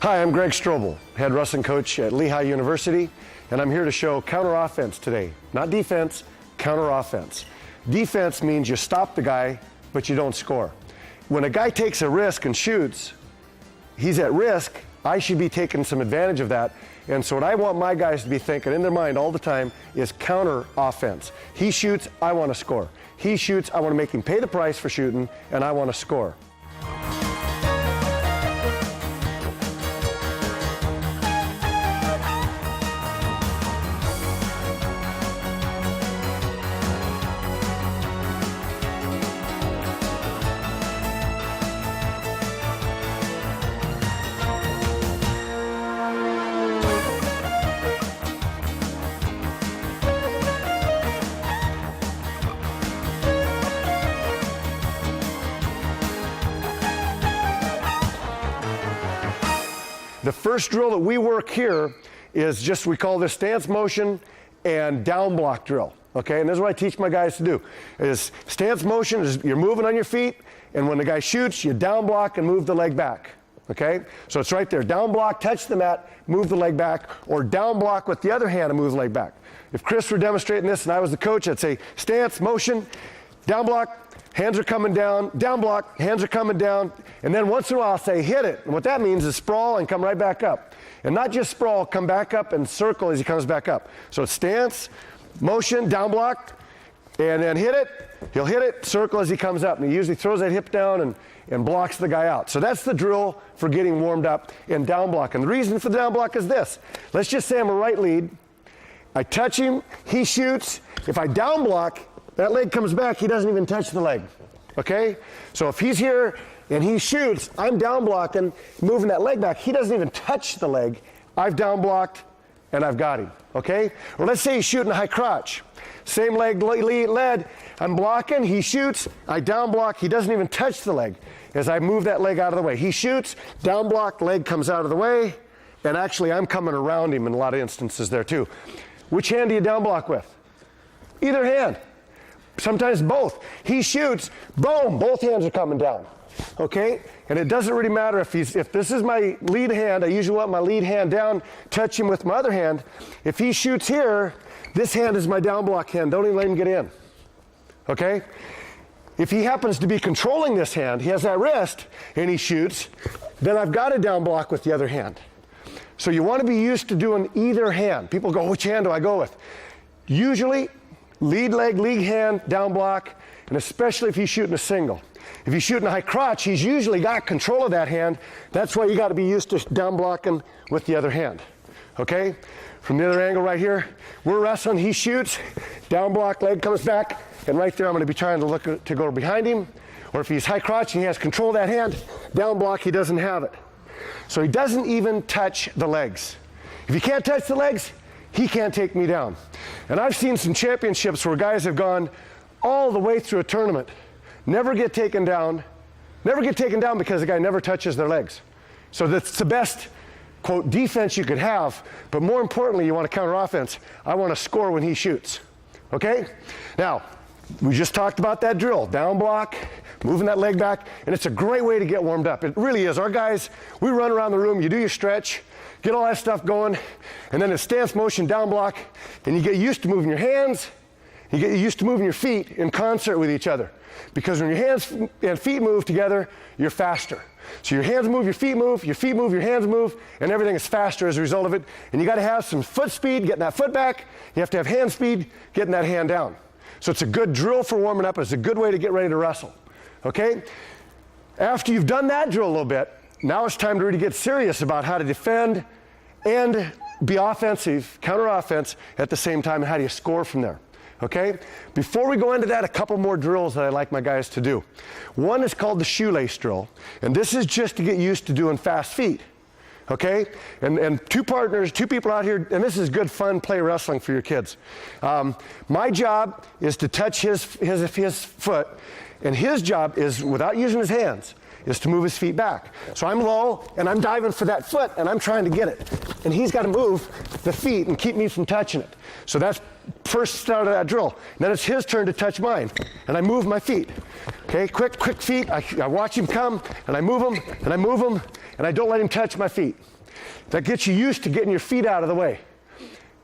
Hi, I'm Greg Strobel, head wrestling coach at Lehigh University, and I'm here to show counter offense today. Not defense, counter offense. Defense means you stop the guy, but you don't score. When a guy takes a risk and shoots, he's at risk. I should be taking some advantage of that. And so what I want my guys to be thinking in their mind all the time is counter offense. He shoots, I want to score. He shoots, I want to make him pay the price for shooting, and I want to score. The first drill that we work here is just, we call this stance motion and down block drill, okay? And this is what I teach my guys to do, is stance motion is you're moving on your feet, and when the guy shoots, you down block and move the leg back, okay? So it's right there, down block, touch the mat, move the leg back, or down block with the other hand and move the leg back. If Chris were demonstrating this and I was the coach, I'd say stance, motion, down block, hands are coming down, down block, hands are coming down, and then once in a while I'll say hit it. And what that means is sprawl and come right back up. And not just sprawl, come back up and circle as he comes back up. So it's stance, motion, down block, and then hit it. He'll hit it, circle as he comes up. And he usually throws that hip down and blocks the guy out. So that's the drill for getting warmed up in down block. And the reason for the down block is this. Let's just say I'm a right lead. I touch him, he shoots. If I down block, that leg comes back, he doesn't even touch the leg, okay? So if he's here and he shoots, I'm down blocking, moving that leg back, he doesn't even touch the leg. I've down blocked and I've got him, okay? Or let's say he's shooting a high crotch. Same leg led, I'm blocking, he shoots, I down block, he doesn't even touch the leg as I move that leg out of the way. He shoots, down block, leg comes out of the way, and actually I'm coming around him in a lot of instances there too. Which hand do you down block with? Either hand. Sometimes both. He shoots, boom, both hands are coming down, okay? And it doesn't really matter if this is my lead hand, I usually want my lead hand down, touch him with my other hand. If he shoots here, this hand is my down block hand, don't even let him get in, okay? If he happens to be controlling this hand, he has that wrist, and he shoots, then I've got a down block with the other hand. So you want to be used to doing either hand. People go, which hand do I go with? Usually, lead leg, lead hand, down block, and especially if he's shooting a single. If he's shooting a high crotch, he's usually got control of that hand. That's why you got to be used to down blocking with the other hand, okay? From the other angle right here, we're wrestling, he shoots, down block, leg comes back, and right there I'm going to be trying to look to go behind him. Or if he's high crotch and he has control of that hand, down block, he doesn't have it. So he doesn't even touch the legs. If he can't touch the legs, he can't take me down. And I've seen some championships where guys have gone all the way through a tournament, never get taken down because the guy never touches their legs. So that's the best, quote, defense you could have, but more importantly, you want to counter offense. I want to score when he shoots, okay? Now, we just talked about that drill, down block, moving that leg back, and it's a great way to get warmed up. It really is. Our guys, we run around the room, you do your stretch, get all that stuff going, and then it's stance motion, down block, and you get used to moving your hands, you get used to moving your feet in concert with each other. Because when your hands and feet move together, you're faster. So your hands move, your feet move, your hands move, and everything is faster as a result of it. And you got to have some foot speed, getting that foot back. You have to have hand speed, getting that hand down. So it's a good drill for warming up. It's a good way to get ready to wrestle, okay? After you've done that drill a little bit, now it's time to really get serious about how to defend and be offensive, counter offense at the same time, and how do you score from there, okay? Before we go into that, a couple more drills that I like my guys to do. One is called the shoelace drill, and this is just to get used to doing fast feet, okay? And two partners, two people out here, and this is good fun play wrestling for your kids. My job is to touch his foot, and his job is, without using his hands, is to move his feet back. So I'm low, and I'm diving for that foot, and I'm trying to get it. And he's got to move the feet and keep me from touching it. So that's first start of that drill. Then it's his turn to touch mine, and I move my feet. Okay, quick feet. I watch him come, and I move him, and I move him, and I don't let him touch my feet. That gets you used to getting your feet out of the way.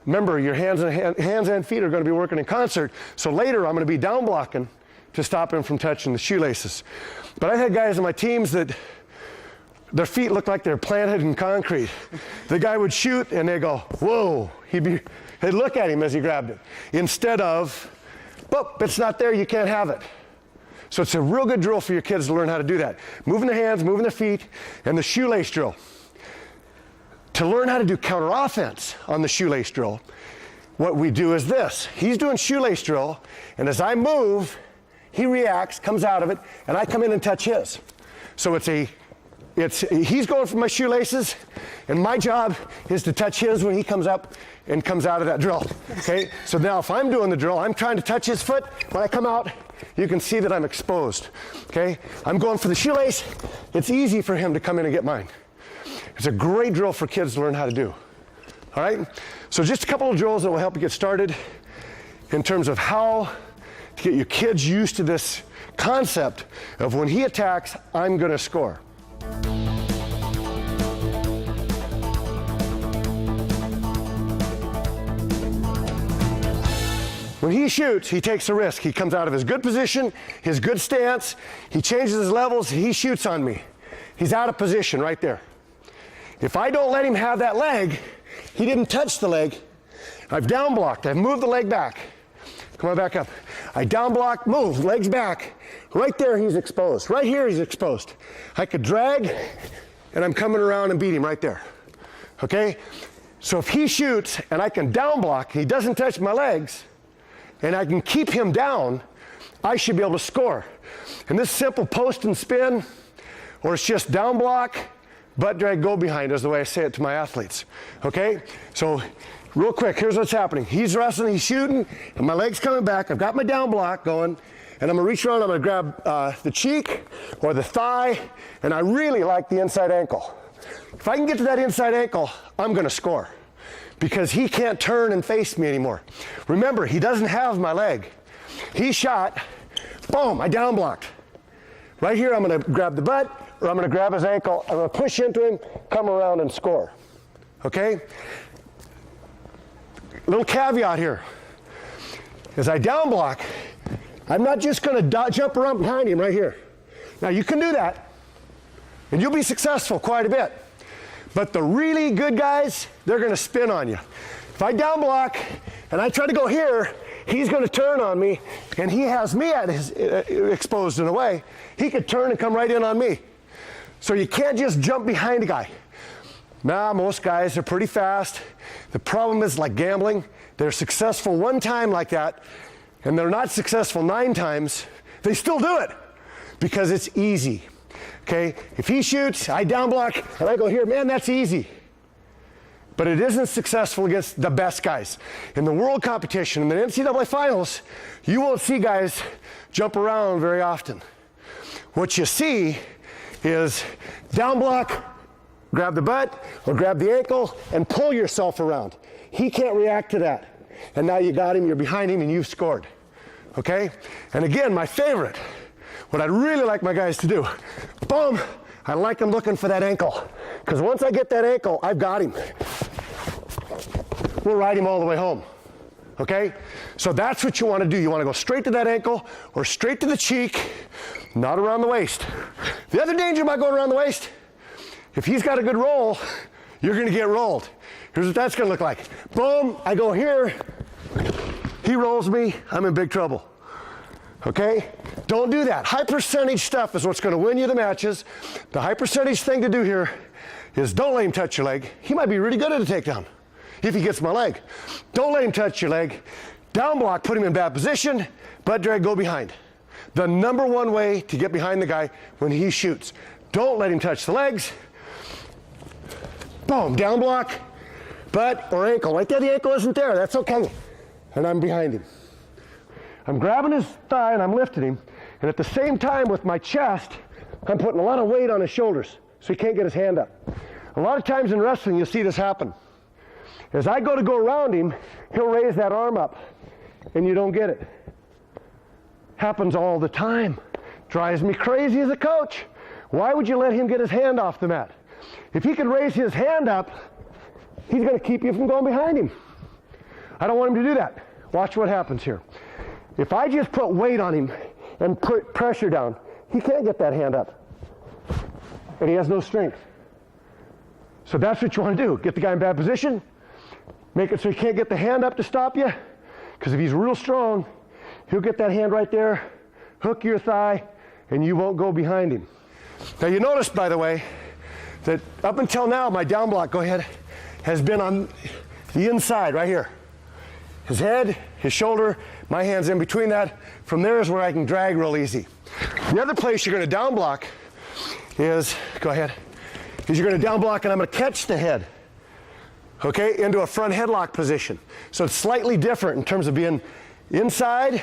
Remember, your hands and feet are going to be working in concert, so later I'm going to be down blocking to stop him from touching the shoelaces. But I had guys on my teams that their feet looked like they're planted in concrete. The guy would shoot, and they go, whoa. They'd look at him as he grabbed it. Instead of, boop, it's not there, you can't have it. So it's a real good drill for your kids to learn how to do that. Moving their hands, moving their feet, and the shoelace drill. To learn how to do counter offense on the shoelace drill, what we do is this. He's doing shoelace drill, and as I move, he reacts, comes out of it, and I come in and touch his. So he's going for my shoelaces, and my job is to touch his when he comes up and comes out of that drill. Okay? So now if I'm doing the drill, I'm trying to touch his foot. When I come out, you can see that I'm exposed. Okay? I'm going for the shoelace. It's easy for him to come in and get mine. It's a great drill for kids to learn how to do. All right? So just a couple of drills that will help you get started in terms of how to get your kids used to this concept of when he attacks, I'm going to score. When he shoots, he takes a risk. He comes out of his good position, his good stance, he changes his levels, he shoots on me. He's out of position right there. If I don't let him have that leg, he didn't touch the leg, I've down blocked, I've moved the leg back. Come on, back up. I down block, move, legs back. Right there he's exposed. Right here he's exposed. I could drag, and I'm coming around and beat him right there. Okay? So if he shoots, and I can down block, he doesn't touch my legs, and I can keep him down, I should be able to score. And this simple post and spin, or it's just down block, butt drag, go behind is the way I say it to my athletes. Okay? So real quick, here's what's happening. He's wrestling, he's shooting, and my leg's coming back. I've got my down block going, and I'm gonna reach around, I'm gonna grab the cheek or the thigh, and I really like the inside ankle. If I can get to that inside ankle, I'm gonna score because he can't turn and face me anymore. Remember, he doesn't have my leg. He shot, boom, I down blocked. Right here, I'm gonna grab the butt, or I'm gonna grab his ankle, I'm gonna push into him, come around and score. Okay? Little caveat here. As I down block, I'm not just gonna jump around behind him right here. Now you can do that, and you'll be successful quite a bit. But the really good guys, they're gonna spin on you. If I down block, and I try to go here, he's gonna turn on me, and he has me at his, exposed in a way. He could turn and come right in on me. So you can't just jump behind a guy. Nah, most guys are pretty fast. The problem is like gambling. They're successful one time like that, and they're not successful 9 times. They still do it because it's easy. Okay? If he shoots, I down block, and I go here, man, that's easy. But it isn't successful against the best guys. In the world competition, in the NCAA finals, you won't see guys jump around very often. What you see is down block, grab the butt or grab the ankle and pull yourself around. He can't react to that. And now you got him, you're behind him, and you've scored. Okay? And again, my favorite, what I'd really like my guys to do, boom, I like them looking for that ankle. Because once I get that ankle, I've got him. We'll ride him all the way home. Okay? So that's what you want to do. You want to go straight to that ankle or straight to the cheek, not around the waist. The other danger about going around the waist, if he's got a good roll, you're going to get rolled. Here's what that's going to look like. Boom, I go here, he rolls me, I'm in big trouble. Okay? Don't do that. High percentage stuff is what's going to win you the matches. The high percentage thing to do here is don't let him touch your leg. He might be really good at a takedown if he gets my leg. Don't let him touch your leg. Down block, put him in bad position, butt drag, go behind. The number one way to get behind the guy when he shoots. Don't let him touch the legs. Boom, down block, butt or ankle. Right there, the ankle isn't there, that's okay. And I'm behind him. I'm grabbing his thigh and I'm lifting him. And at the same time with my chest, I'm putting a lot of weight on his shoulders so he can't get his hand up. A lot of times in wrestling, you'll see this happen. As I go to go around him, he'll raise that arm up and you don't get it. Happens all the time. Drives me crazy as a coach. Why would you let him get his hand off the mat? If he can raise his hand up, he's going to keep you from going behind him. I don't want him to do that. Watch what happens here. If I just put weight on him and put pressure down, he can't get that hand up. And he has no strength. So that's what you want to do. Get the guy in bad position. Make it so he can't get the hand up to stop you. Because if he's real strong, he'll get that hand right there, hook your thigh, and you won't go behind him. Now you notice, by the way, that up until now, my down block, go ahead, has been on the inside right here. His head, his shoulder, my hand's in between that. From there is where I can drag real easy. The other place you're going to down block is, go ahead, is you're going to down block and I'm going to catch the head, okay, into a front headlock position. So it's slightly different in terms of being inside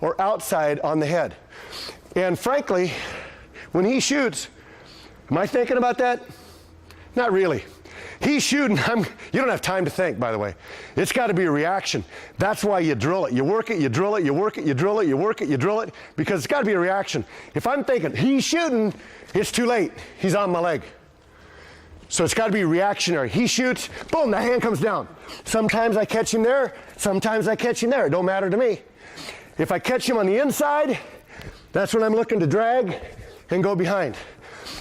or outside on the head. And frankly, when he shoots, am I thinking about that? Not really. He's shooting, you don't have time to think, by the way. It's got to be a reaction. That's why you drill it. You work it, you drill it, you work it, you drill it, you work it, you drill it, because it's got to be a reaction. If I'm thinking, he's shooting, it's too late. He's on my leg. So it's got to be reactionary. He shoots, boom, the hand comes down. Sometimes I catch him there, sometimes I catch him there. It don't matter to me. If I catch him on the inside, that's when I'm looking to drag and go behind.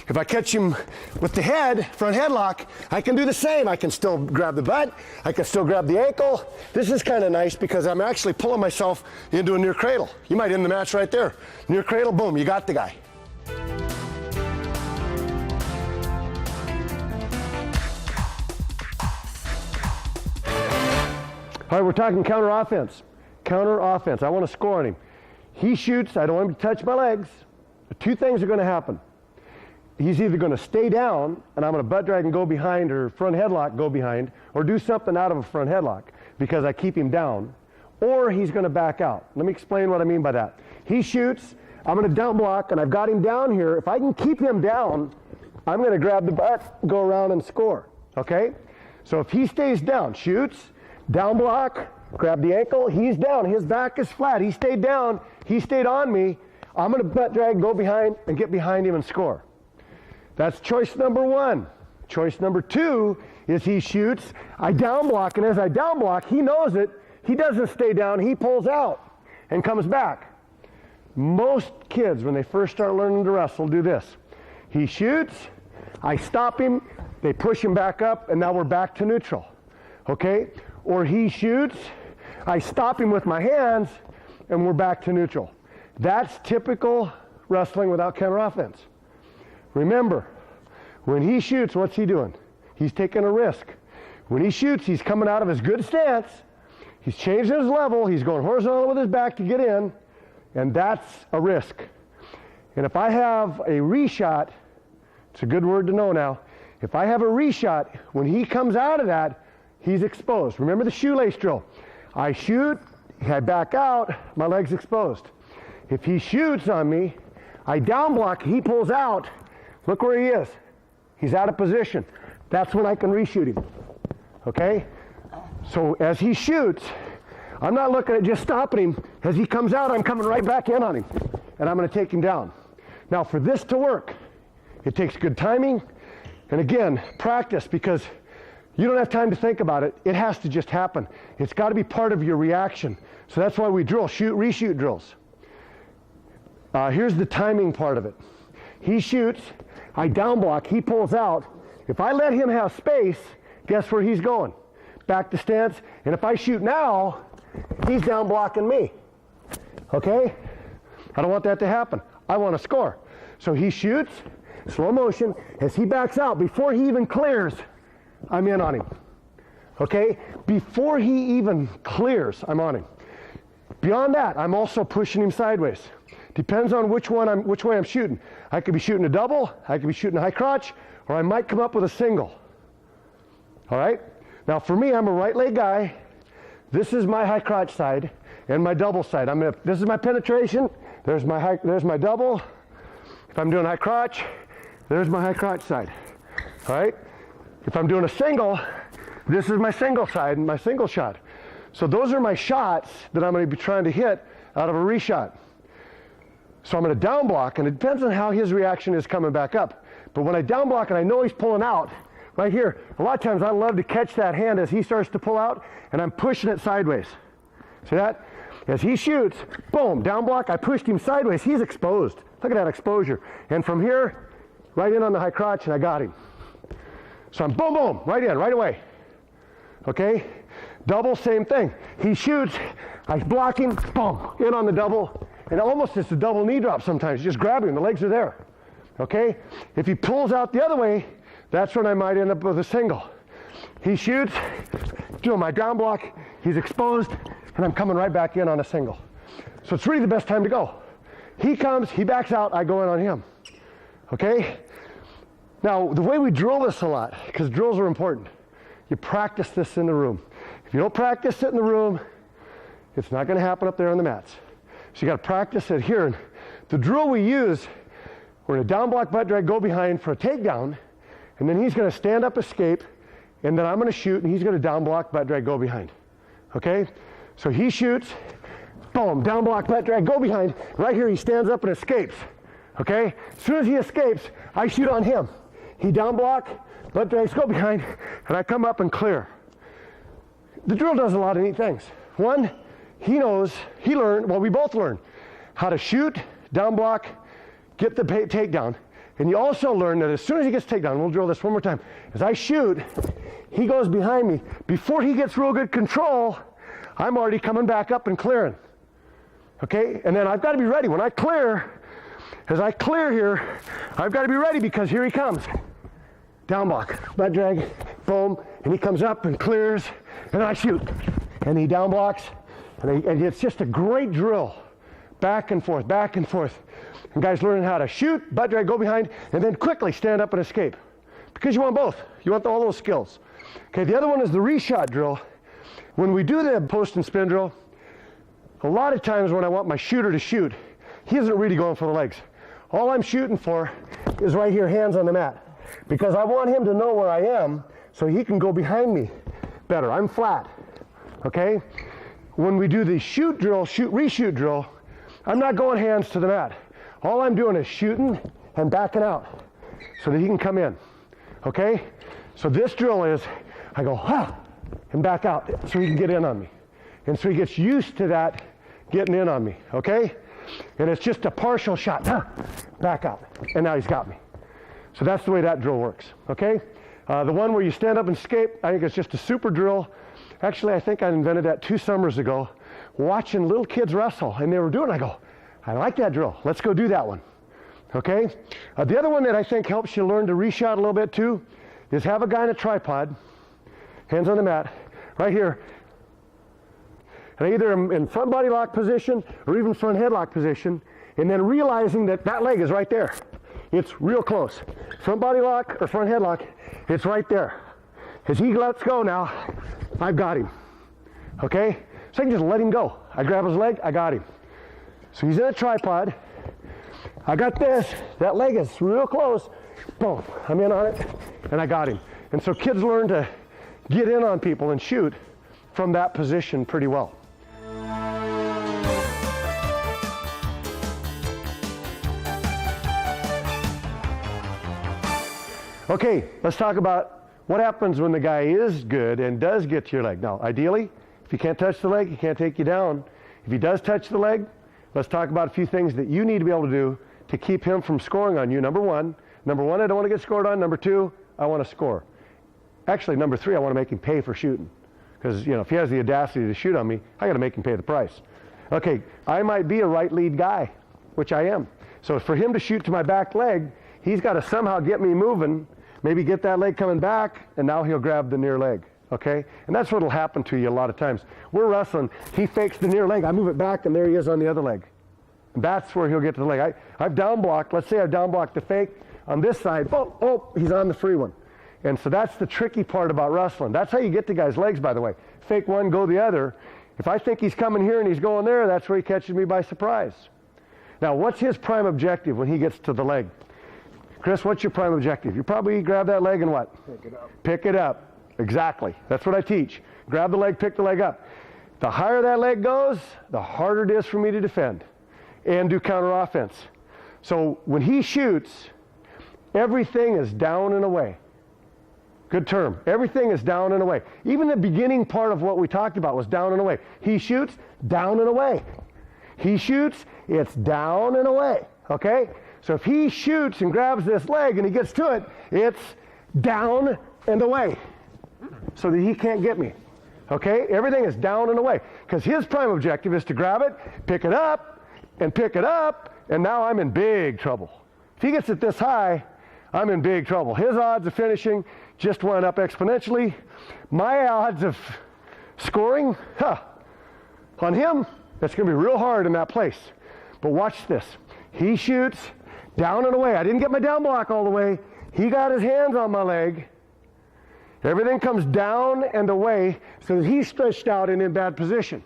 If I catch him with the head, front headlock, I can do the same. I can still grab the butt. I can still grab the ankle. This is kind of nice because I'm actually pulling myself into a near cradle. You might end the match right there. Near cradle, boom, you got the guy. All right, we're talking counter offense. Counter offense. I want to score on him. He shoots. I don't want him to touch my legs. Two things are going to happen. He's either going to stay down, and I'm going to butt drag and go behind, or front headlock, go behind, or do something out of a front headlock because I keep him down, or he's going to back out. Let me explain what I mean by that. He shoots. I'm going to down block, and I've got him down here. If I can keep him down, I'm going to grab the butt, go around, and score. Okay? So if he stays down, shoots, down block, grab the ankle, he's down. His back is flat. He stayed down. He stayed on me. I'm going to butt drag, go behind, and get behind him and score. That's choice number one. Choice number two is he shoots, I down block, and as I down block, he knows it. He doesn't stay down. He pulls out and comes back. Most kids, when they first start learning to wrestle, do this. He shoots, I stop him, they push him back up, and now we're back to neutral. Okay? Or he shoots, I stop him with my hands, and we're back to neutral. That's typical wrestling without counter offense. Remember, when he shoots, what's he doing? He's taking a risk. When he shoots, he's coming out of his good stance. He's changing his level. He's going horizontal with his back to get in, and that's a risk. And if I have a reshot, it's a good word to know now. If I have a reshot, when he comes out of that, he's exposed. Remember the shoelace drill. I shoot, I back out, my leg's exposed. If he shoots on me, I down block, he pulls out. Look where he is. He's out of position. That's when I can reshoot him. Okay? So as he shoots, I'm not looking at just stopping him. As he comes out, I'm coming right back in on him. And I'm going to take him down. Now for this to work, it takes good timing. And again, practice, because you don't have time to think about it. It has to just happen. It's got to be part of your reaction. So that's why we drill, shoot, reshoot drills. Here's the timing part of it. He shoots, I down block, he pulls out. If I let him have space, guess where he's going? Back to stance. And if I shoot now, he's down blocking me. Okay? I don't want that to happen. I want to score. So he shoots, slow motion. As he backs out, before he even clears, I'm in on him. Okay? Before he even clears, I'm on him. Beyond that, I'm also pushing him sideways. Depends on which way I'm shooting. I could be shooting a double, I could be shooting a high crotch, or I might come up with a single. All right? Now for me, I'm a right leg guy. This is my high crotch side and my double side. This is my penetration. There's my double. If I'm doing high crotch, there's my high crotch side. All right? If I'm doing a single, this is my single side and my single shot. So those are my shots that I'm going to be trying to hit out of a reshot. So I'm going to down block, and it depends on how his reaction is coming back up. But when I down block and I know he's pulling out, right here, a lot of times I love to catch that hand as he starts to pull out, and I'm pushing it sideways. See that? As he shoots, boom, down block, I pushed him sideways. He's exposed. Look at that exposure. And from here, right in on the high crotch, and I got him. So I'm boom, boom, right in, right away. Okay? Double, same thing. He shoots, I block him, boom, in on the double, and almost it's a double knee drop sometimes. Just grab him, the legs are there. Okay? If he pulls out the other way, that's when I might end up with a single. He shoots, doing my down block, he's exposed, and I'm coming right back in on a single. So it's really the best time to go. He comes, he backs out, I go in on him. Okay? Now, the way we drill this a lot, because drills are important, you practice this in the room. If you don't practice it in the room, it's not going to happen up there on the mats. So you got to practice it here. And the drill we use, we're going to down block, butt drag, go behind for a takedown, and then he's going to stand up, escape, and then I'm going to shoot, and he's going to down block, butt drag, go behind. Okay? So he shoots, boom, down block, butt drag, go behind. Right here, he stands up and escapes. Okay? As soon as he escapes, I shoot on him. He down block, butt drags, go behind, and I come up and clear. The drill does a lot of neat things. One, he learned, well, we both learn how to shoot, down block, get the takedown. And you also learn that as soon as he gets takedown, we'll drill this one more time. As I shoot, he goes behind me. Before he gets real good control, I'm already coming back up and clearing. Okay? And then I've got to be ready. When I clear, as I clear here, I've got to be ready because here he comes. Down block, butt drag, boom, and he comes up and clears, and I shoot. And he down blocks, and it's just a great drill. Back and forth, back and forth. And guys learning how to shoot, butt drag, go behind, and then quickly stand up and escape. Because you want both. You want all those skills. Okay, the other one is the reshot drill. When we do the post and spin drill, a lot of times when I want my shooter to shoot, he isn't really going for the legs. All I'm shooting for is right here, hands on the mat. Because I want him to know where I am so he can go behind me better. I'm flat. Okay? When we do the shoot drill, reshoot drill, I'm not going hands to the mat. All I'm doing is shooting and backing out so that he can come in. Okay? So this drill is, I go, ha, and back out so he can get in on me. And so he gets used to that getting in on me. Okay? And it's just a partial shot, ha, back out. And now he's got me. So that's the way that drill works. Okay? The one where you stand up and escape, I think it's just a super drill. Actually, I think I invented that 2 summers ago, watching little kids wrestle, and they were doing it. I go, I like that drill. Let's go do that one. Okay? The other one that I think helps you learn to reshot a little bit too is have a guy in a tripod, hands on the mat, right here, and either in front body lock position or even front headlock position, and then realizing that that leg is right there. It's real close. Front body lock or front headlock, it's right there. As he lets go now, I've got him. Okay? So I can just let him go. I grab his leg, I got him. So he's in a tripod. I got this. That leg is real close. Boom. I'm in on it, and I got him. And so kids learn to get in on people and shoot from that position pretty well. Okay, let's talk about what happens when the guy is good and does get to your leg. Now, ideally, if he can't touch the leg, he can't take you down. If he does touch the leg, let's talk about a few things that you need to be able to do to keep him from scoring on you. Number one, I don't want to get scored on. Number 2, I want to score. Actually, number 3, I want to make him pay for shooting. Because, if he has the audacity to shoot on me, I got to make him pay the price. Okay, I might be a right lead guy, which I am. So for him to shoot to my back leg, he's got to somehow get me moving, maybe get that leg coming back, and now he'll grab the near leg. Okay? And that's what will happen to you a lot of times. We're wrestling. He fakes the near leg. I move it back, and there he is on the other leg. And that's where he'll get to the leg. I've down blocked. Let's say I've down blocked the fake on this side. Oh, he's on the free one. And so that's the tricky part about wrestling. That's how you get to guys' legs, by the way. Fake one, go the other. If I think he's coming here and he's going there, that's where he catches me by surprise. Now, what's his prime objective when he gets to the leg? Chris, what's your prime objective? You probably grab that leg and what? Pick it up. Pick it up. Exactly. That's what I teach. Grab the leg, pick the leg up. The higher that leg goes, the harder it is for me to defend. and do counter offense. So when he shoots, everything is down and away. Good term. Everything is down and away. Even the beginning part of what we talked about was down and away. He shoots, down and away. He shoots, it's down and away. Okay? So if he shoots and grabs this leg and he gets to it, it's down and away. So that he can't get me. Okay? Everything is down and away. Because his prime objective is to grab it, pick it up, and now I'm in big trouble. If he gets it this high, I'm in big trouble. His odds of finishing just went up exponentially. My odds of scoring, on him, it's going to be real hard in that place. But watch this. He shoots down and away. I didn't get my down block all the way. He got his hands on my leg. Everything comes down and away so that he's stretched out and in bad position.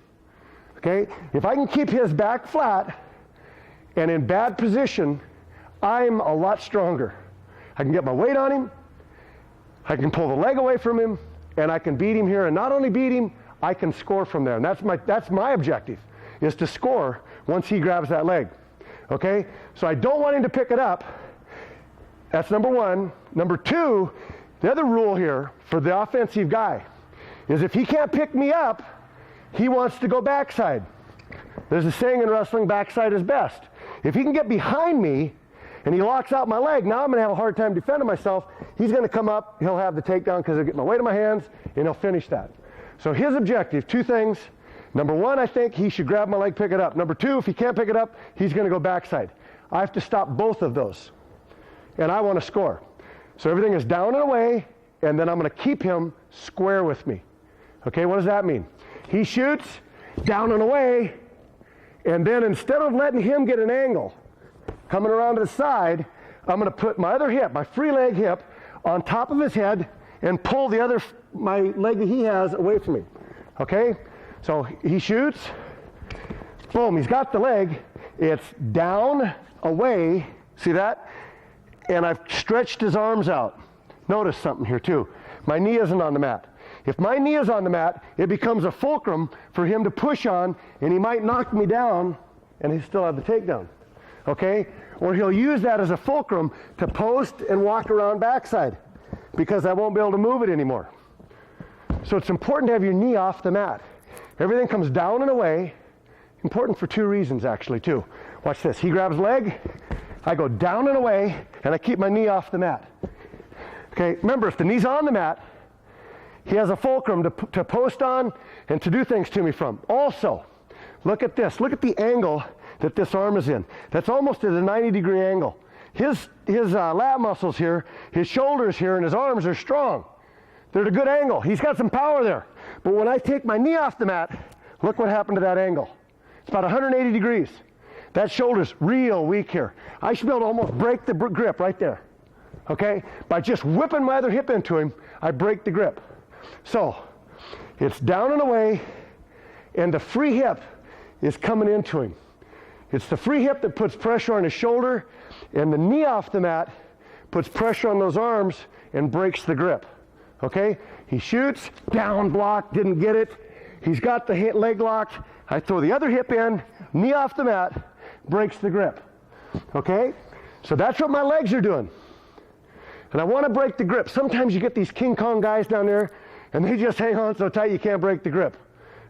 Okay? If I can keep his back flat and in bad position, I'm a lot stronger. I can get my weight on him, I can pull the leg away from him, and I can beat him here. And not only beat him, I can score from there. And that's my objective, is to score once he grabs that leg. Okay? So I don't want him to pick it up. That's number one. Number two, the other rule here for the offensive guy is if he can't pick me up, he wants to go backside. There's a saying in wrestling, backside is best. If he can get behind me and he locks out my leg, now I'm going to have a hard time defending myself. He's going to come up, he'll have the takedown because he'll get my weight in my hands, and he'll finish that. So his objective, two things. Number one, I think he should grab my leg, pick it up. Number two, if he can't pick it up, he's going to go backside. I have to stop both of those, and I want to score. So everything is down and away, and then I'm going to keep him square with me. Okay, what does that mean? He shoots down and away, and then instead of letting him get an angle, coming around to the side, I'm going to put my other hip, my free leg hip, on top of his head and pull my leg that he has away from me. Okay? So he shoots. Boom, he's got the leg. It's down, away. See that? And I've stretched his arms out. Notice something here too. My knee isn't on the mat. If my knee is on the mat, it becomes a fulcrum for him to push on, and he might knock me down, and he still have the takedown. Okay? Or he'll use that as a fulcrum to post and walk around backside because I won't be able to move it anymore. So it's important to have your knee off the mat. Everything comes down and away. Important for two reasons, actually, too. Watch this. He grabs leg. I go down and away, and I keep my knee off the mat. Okay? Remember, if the knee's on the mat, he has a fulcrum to post on and to do things to me from. Also, look at this. Look at the angle that this arm is in. That's almost at a 90-degree angle. His lat muscles here, his shoulders here, and his arms are strong. They're at a good angle. He's got some power there. But when I take my knee off the mat, look what happened to that angle. It's about 180 degrees. That shoulder's real weak here. I should be able to almost break the grip right there. Okay? By just whipping my other hip into him, I break the grip. So, it's down and away, and the free hip is coming into him. It's the free hip that puts pressure on his shoulder, and the knee off the mat puts pressure on those arms and breaks the grip. Okay? He shoots, down block, didn't get it. He's got the leg locked. I throw the other hip in, knee off the mat, breaks the grip. Okay? So that's what my legs are doing. And I want to break the grip. Sometimes you get these King Kong guys down there, and they just hang on so tight you can't break the grip.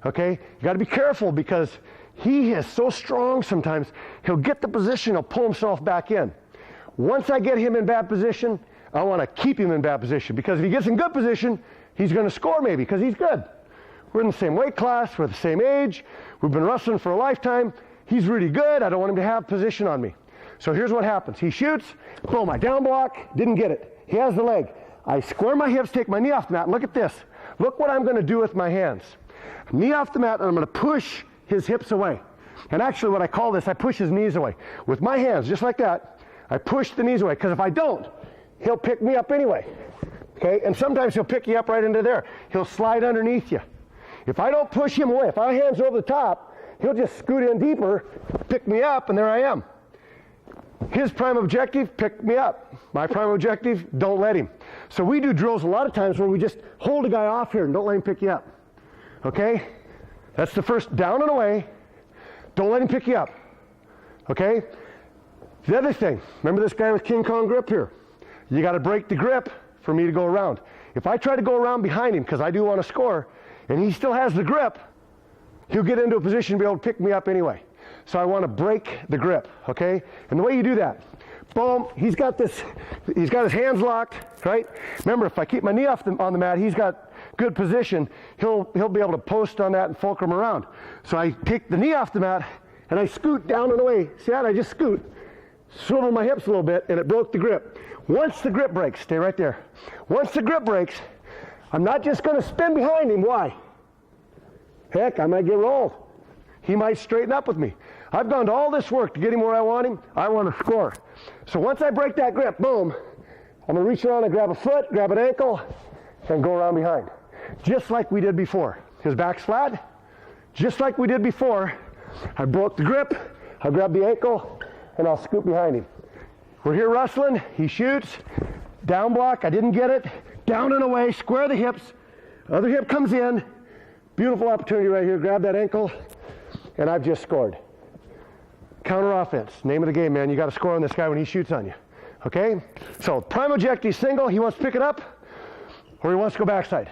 Okay? You got to be careful because he is so strong sometimes, he'll get the position, he'll pull himself back in. Once I get him in bad position, I want to keep him in bad position because if he gets in good position, he's going to score maybe because he's good. We're in the same weight class, we're the same age, we've been wrestling for a lifetime. He's really good, I don't want him to have position on me. So here's what happens. He shoots, boom, I down block, didn't get it. He has the leg. I square my hips, take my knee off the mat. Look at this. Look what I'm going to do with my hands. Knee off the mat, and I'm going to push his hips away. And actually what I call this, I push his knees away. With my hands, just like that, I push the knees away. Because if I don't, he'll pick me up anyway. Okay? And sometimes he'll pick you up right into there. He'll slide underneath you. If I don't push him away, if my hands are over the top, he'll just scoot in deeper, pick me up, and there I am. His prime objective, pick me up. My prime objective, don't let him. So we do drills a lot of times where we just hold a guy off here and don't let him pick you up. Okay? That's the first, down and away. Don't let him pick you up. Okay? The other thing, remember this guy with King Kong grip here? You got to break the grip for me to go around. If I try to go around behind him, because I do want to score, and he still has the grip, he'll get into a position to be able to pick me up anyway. So I want to break the grip, okay? And the way you do that, boom, he's got his hands locked, right? Remember, if I keep my knee on the mat, he's got good position. He'll be able to post on that and fulcrum around. So I take the knee off the mat, and I scoot down and away. See that? I just scoot, swivel my hips a little bit, and it broke the grip. Once the grip breaks, stay right there. Once the grip breaks, I'm not just going to spin behind him. Why? Heck, I might get rolled. He might straighten up with me. I've gone to all this work to get him where I want him. I want to score. So once I break that grip, boom, I'm going to reach around and grab a foot, grab an ankle, and go around behind. Just like we did before. His back's flat. Just like we did before. I broke the grip, I'll grab the ankle, and I'll scoot behind him. We're here wrestling, he shoots, down block, I didn't get it, down and away, square the hips, other hip comes in, beautiful opportunity right here, grab that ankle, and I've just scored. Counter offense, name of the game, man, you got to score on this guy when he shoots on you, okay? So prime objective single, he wants to pick it up, or he wants to go backside.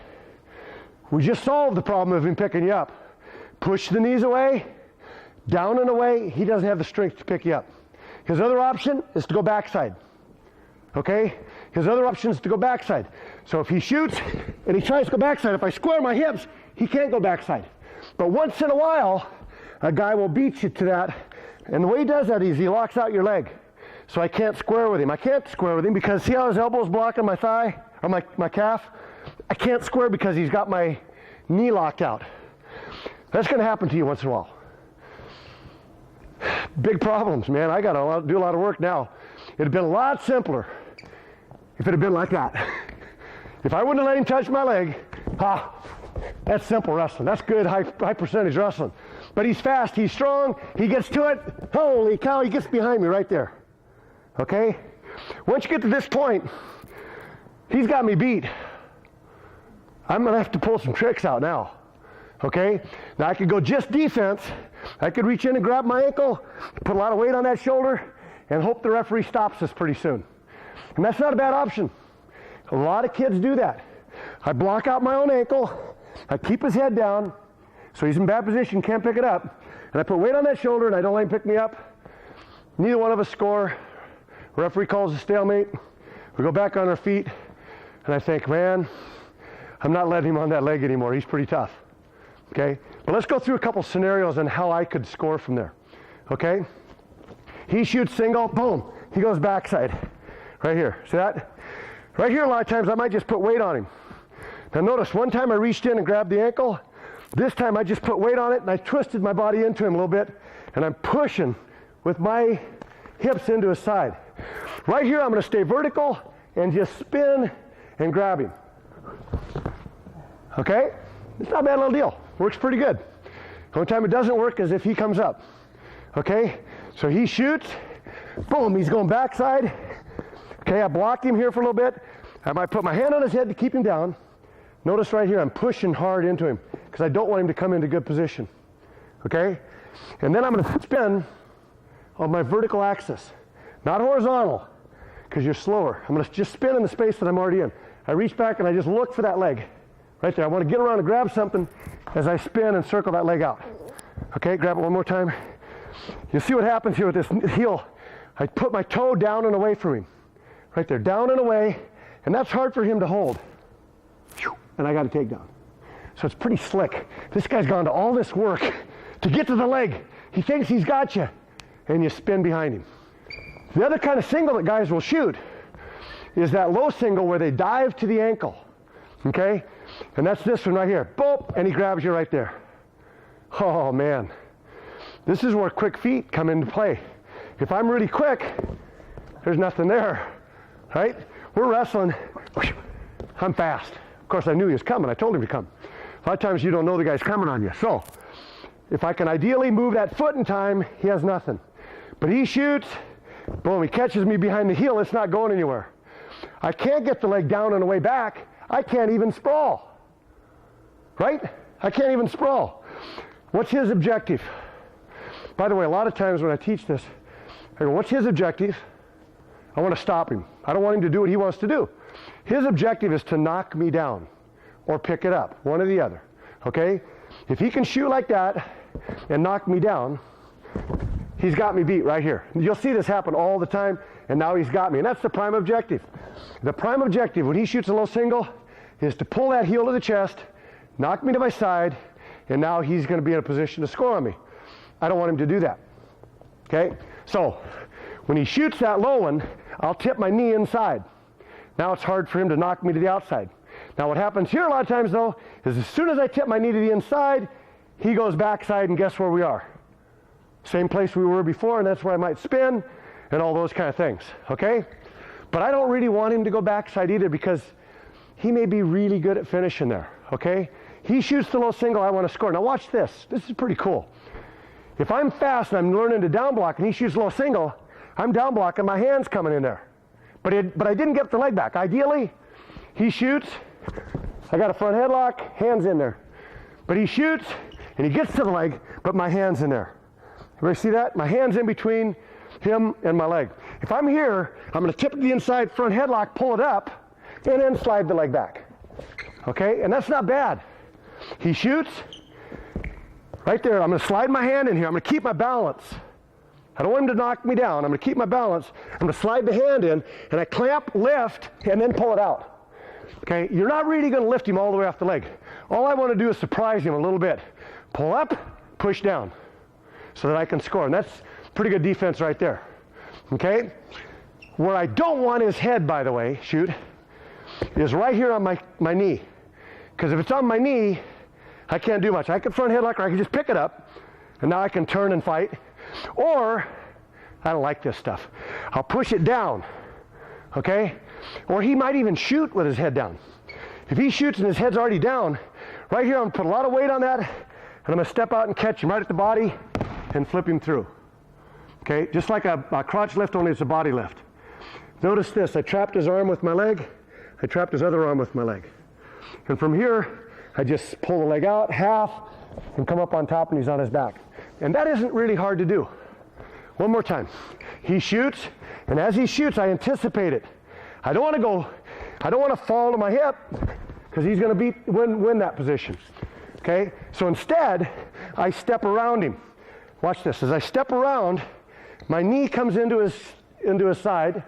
We just solved the problem of him picking you up. Push the knees away, down and away, he doesn't have the strength to pick you up. His other option is to go backside, okay? His other option is to go backside. So if he shoots and he tries to go backside, if I square my hips, he can't go backside. But once in a while, a guy will beat you to that. And the way he does that is he locks out your leg. So I can't square with him. I can't square with him because see how his elbow's blocking my thigh or my calf? I can't square because he's got my knee locked out. That's going to happen to you once in a while. Big problems, man. I got to do a lot of work now. It'd have been a lot simpler if it had been like that. If I wouldn't have let him touch my leg, that's simple wrestling. That's good high percentage wrestling. But he's fast, he's strong, he gets to it. Holy cow, he gets behind me right there. Okay? Once you get to this point, he's got me beat. I'm going to have to pull some tricks out now. Okay? Now I could go just defense. I could reach in and grab my ankle, put a lot of weight on that shoulder, and hope the referee stops us pretty soon. And that's not a bad option. A lot of kids do that. I block out my own ankle, I keep his head down, so he's in bad position, can't pick it up, and I put weight on that shoulder and I don't let him pick me up. Neither one of us score. Referee calls a stalemate. We go back on our feet, and I think, man, I'm not letting him on that leg anymore. He's pretty tough. Okay? But let's go through a couple scenarios on how I could score from there. Okay? He shoots single, boom. He goes backside. Right here. See that? Right here, a lot of times I might just put weight on him. Now notice, one time I reached in and grabbed the ankle. This time I just put weight on it and I twisted my body into him a little bit, and I'm pushing with my hips into his side. Right here, I'm going to stay vertical and just spin and grab him. Okay? It's not a bad little deal. Works pretty good. The only time it doesn't work is if he comes up. Okay? So he shoots. Boom, he's going backside. Okay, I blocked him here for a little bit. I might put my hand on his head to keep him down. Notice right here, I'm pushing hard into him because I don't want him to come into good position. Okay? And then I'm going to spin on my vertical axis. Not horizontal, because you're slower. I'm going to just spin in the space that I'm already in. I reach back and I just look for that leg. Right there. I want to get around and grab something as I spin and circle that leg out. Okay, grab it one more time. You'll see what happens here with this heel. I put my toe down and away from him. Right there, down and away, and that's hard for him to hold. And I got a takedown. So it's pretty slick. This guy's gone to all this work to get to the leg. He thinks he's got you, and you spin behind him. The other kind of single that guys will shoot is that low single where they dive to the ankle. Okay? And that's this one right here. Boop, and he grabs you right there. Oh, man. This is where quick feet come into play. If I'm really quick, there's nothing there. Right? We're wrestling. I'm fast. Of course, I knew he was coming. I told him to come. A lot of times you don't know the guy's coming on you. So, if I can ideally move that foot in time, he has nothing. But he shoots. Boom, he catches me behind the heel. It's not going anywhere. I can't get the leg down and away back. I can't even sprawl. Right? I can't even sprawl. What's his objective? By the way, a lot of times when I teach this, I go, what's his objective? I want to stop him. I don't want him to do what he wants to do. His objective is to knock me down or pick it up, one or the other, okay? If he can shoot like that and knock me down, he's got me beat right here. You'll see this happen all the time, and now he's got me, and that's the prime objective. The prime objective when he shoots a low single is to pull that heel to the chest, knock me to my side, and now he's going to be in a position to score on me. I don't want him to do that, okay? So when he shoots that low one, I'll tip my knee inside. Now it's hard for him to knock me to the outside. Now what happens here a lot of times though, is as soon as I tip my knee to the inside, he goes backside, and guess where we are? Same place we were before, and that's where I might spin and all those kind of things, okay? But I don't really want him to go backside either, because he may be really good at finishing there, okay? He shoots the low single, I want to score. Now watch this. This is pretty cool. If I'm fast and I'm learning to down block and he shoots low single, I'm down blocking, my hand's coming in there. But I didn't get the leg back. Ideally, he shoots, I got a front headlock, hand's in there. But he shoots, and he gets to the leg, but my hand's in there. Everybody see that? My hand's in between him and my leg. If I'm here, I'm going to tip the inside front headlock, pull it up, and then slide the leg back. Okay? And that's not bad. He shoots, right there, I'm going to slide my hand in here. I'm going to keep my balance. I don't want him to knock me down. I'm going to keep my balance. I'm going to slide the hand in, and I clamp, lift, and then pull it out. Okay? You're not really going to lift him all the way off the leg. All I want to do is surprise him a little bit. Pull up, push down, so that I can score. And that's pretty good defense right there. Okay? Where I don't want his head, by the way, shoot, is right here on my knee. Because if it's on my knee, I can't do much. I can front headlock, or I can just pick it up, and now I can turn and fight. Or, I don't like this stuff, I'll push it down, okay? Or he might even shoot with his head down. If he shoots and his head's already down, right here I'm going to put a lot of weight on that, and I'm going to step out and catch him right at the body and flip him through. Okay, just like a crotch lift, only it's a body lift. Notice this, I trapped his arm with my leg, I trapped his other arm with my leg. And from here, I just pull the leg out, half, and come up on top, and he's on his back. And that isn't really hard to do. One more time. He shoots, and as he shoots, I anticipate it. I don't want to fall to my hip, because he's going to win that position. Okay? So instead, I step around him. Watch this. As I step around, my knee comes into his side.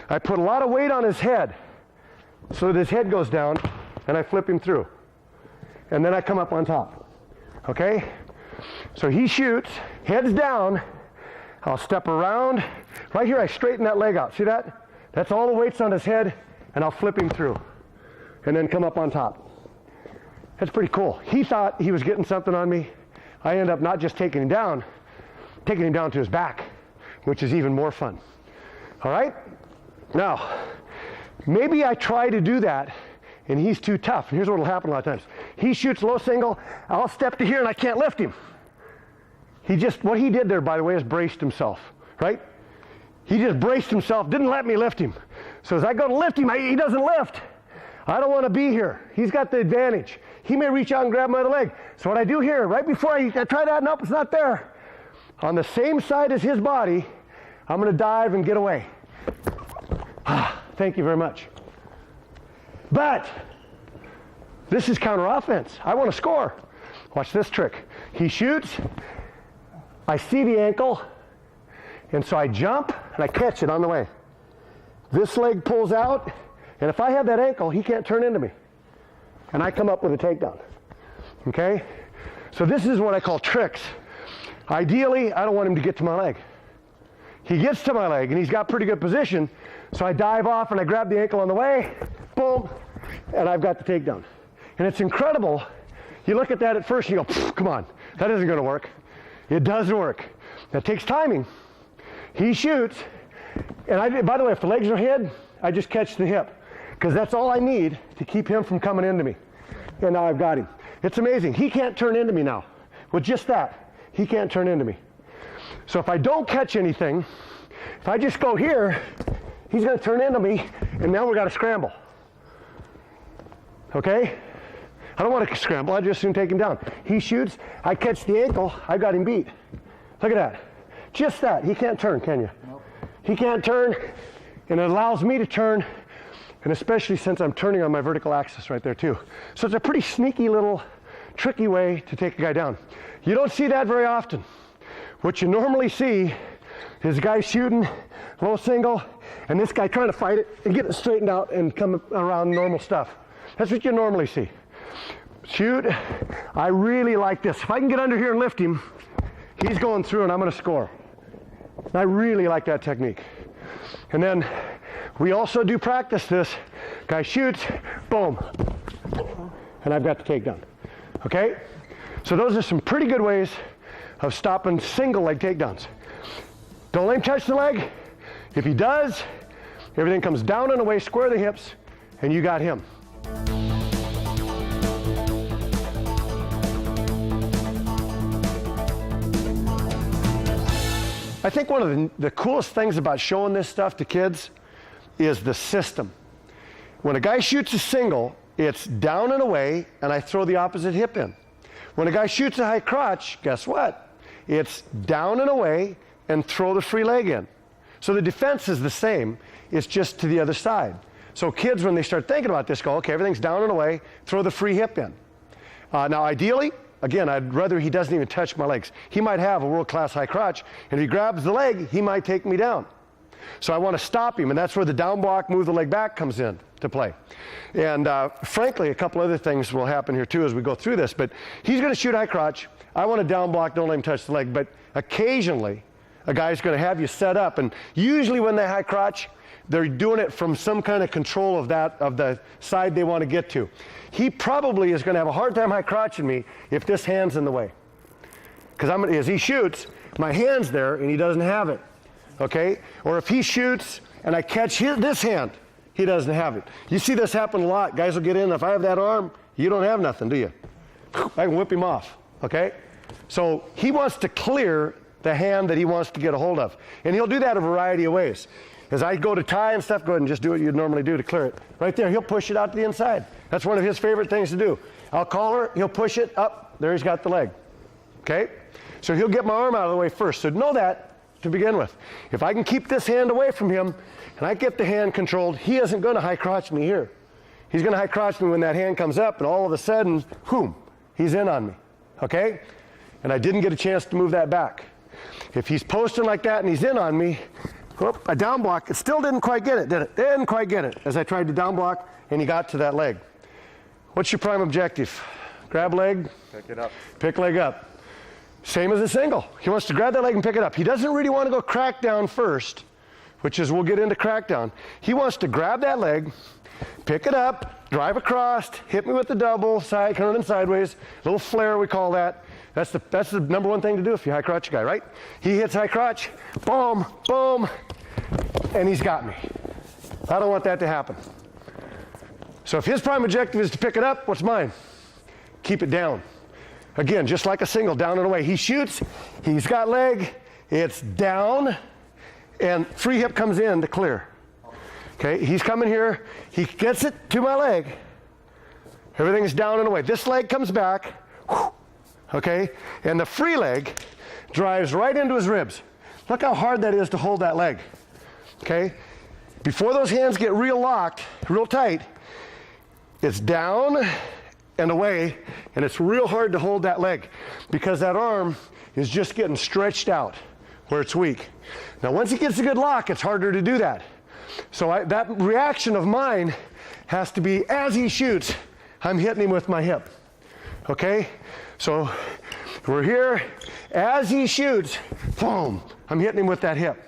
I put a lot of weight on his head so that his head goes down, and I flip him through. And then I come up on top. Okay? So he shoots, head's down, I'll step around. Right here, I straighten that leg out. See that? That's all the weight's on his head, and I'll flip him through. And then come up on top. That's pretty cool. He thought he was getting something on me. I end up not just taking him down to his back, which is even more fun. All right? Now, maybe I try to do that, and he's too tough. And here's what will happen a lot of times. He shoots low single, I'll step to here, and I can't lift him. What he did there, by the way, is braced himself, right? He just braced himself, didn't let me lift him. So as I go to lift him, he doesn't lift. I don't want to be here. He's got the advantage. He may reach out and grab my other leg. So what I do here, right before I try that, nope, it's not there. On the same side as his body, I'm going to dive and get away. Thank you very much. But this is counter offense. I want to score. Watch this trick. He shoots. I see the ankle, and so I jump, and I catch it on the way. This leg pulls out, and if I have that ankle, he can't turn into me. And I come up with a takedown. Okay? So this is what I call tricks. Ideally, I don't want him to get to my leg. He gets to my leg, and he's got pretty good position, so I dive off, and I grab the ankle on the way, boom, and I've got the takedown. And it's incredible. You look at that at first, and you go, come on, that isn't going to work. It does work. That takes timing. He shoots, and by the way, if the legs are hid, I just catch the hip, because that's all I need to keep him from coming into me. And now I've got him. It's amazing. He can't turn into me now. With just that, he can't turn into me. So if I don't catch anything, if I just go here, he's going to turn into me, and now we've got to scramble. Okay? I don't want to scramble. I just soon take him down. He shoots. I catch the ankle. I got him beat. Look at that. Just that. He can't turn, can you? Nope. He can't turn, and it allows me to turn, and especially since I'm turning on my vertical axis right there too. So it's a pretty sneaky little tricky way to take a guy down. You don't see that very often. What you normally see is a guy shooting low single, and this guy trying to fight it and get it straightened out and come around normal stuff. That's what you normally see. Shoot, I really like this. If I can get under here and lift him, he's going through and I'm going to score. I really like that technique. And then we also do practice this. Guy shoots, boom, and I've got the takedown. Okay? So those are some pretty good ways of stopping single leg takedowns. Don't let him touch the leg. If he does, everything comes down and away, square the hips, and you got him. I think one of the coolest things about showing this stuff to kids is the system. When a guy shoots a single, it's down and away, and I throw the opposite hip in. When a guy shoots a high crotch, guess what? It's down and away, and throw the free leg in. So the defense is the same, it's just to the other side. So kids, when they start thinking about this, go, okay, everything's down and away, throw the free hip in. Now ideally, again, I'd rather he doesn't even touch my legs. He might have a world-class high crotch, and if he grabs the leg, he might take me down. So I want to stop him, and that's where the down block, move the leg back comes in to play. And frankly, a couple other things will happen here too as we go through this, but he's going to shoot high crotch. I want to down block, don't let him touch the leg, but occasionally a guy's going to have you set up, and usually when they high crotch, they're doing it from some kind of control of the side they want to get to. He probably is going to have a hard time high crotching me if this hand's in the way. Because as he shoots, my hand's there and he doesn't have it. Okay? Or if he shoots and I catch this hand, he doesn't have it. You see this happen a lot. Guys will get in. If I have that arm, you don't have nothing, do you? I can whip him off. Okay? So he wants to clear the hand that he wants to get a hold of. And he'll do that a variety of ways. As I go to tie and stuff, go ahead and just do what you'd normally do to clear it. Right there, he'll push it out to the inside. That's one of his favorite things to do. I'll call her, he'll push it up, there he's got the leg. Okay? So he'll get my arm out of the way first. So know that to begin with. If I can keep this hand away from him, and I get the hand controlled, he isn't going to high crotch me here. He's going to high crotch me when that hand comes up, and all of a sudden, boom, he's in on me. Okay? And I didn't get a chance to move that back. If he's posting like that and he's in on me, whoop, a down block, it still didn't quite get it, did it? Didn't quite get it as I tried to down block and he got to that leg. What's your prime objective? Grab leg. Pick it up. Pick leg up. Same as a single. He wants to grab that leg and pick it up. He doesn't really want to go crack down first, which is we'll get into crackdown. He wants to grab that leg, pick it up, drive across, hit me with the double, side, turning sideways, little flare we call that. That's the number one thing to do if you high crotch a guy, right? He hits high crotch, boom, boom, and he's got me. I don't want that to happen. So if his prime objective is to pick it up, what's mine? Keep it down. Again, just like a single, down and away. He shoots, he's got leg, it's down, and free hip comes in to clear. Okay, he's coming here, he gets it to my leg, everything is down and away. This leg comes back, whew, okay, and the free leg drives right into his ribs. Look how hard that is to hold that leg, okay? Before those hands get real locked, real tight, it's down and away, and it's real hard to hold that leg because that arm is just getting stretched out where it's weak. Now, once he gets a good lock, it's harder to do that. So that reaction of mine has to be, as he shoots, I'm hitting him with my hip, okay? So we're here, as he shoots, boom, I'm hitting him with that hip.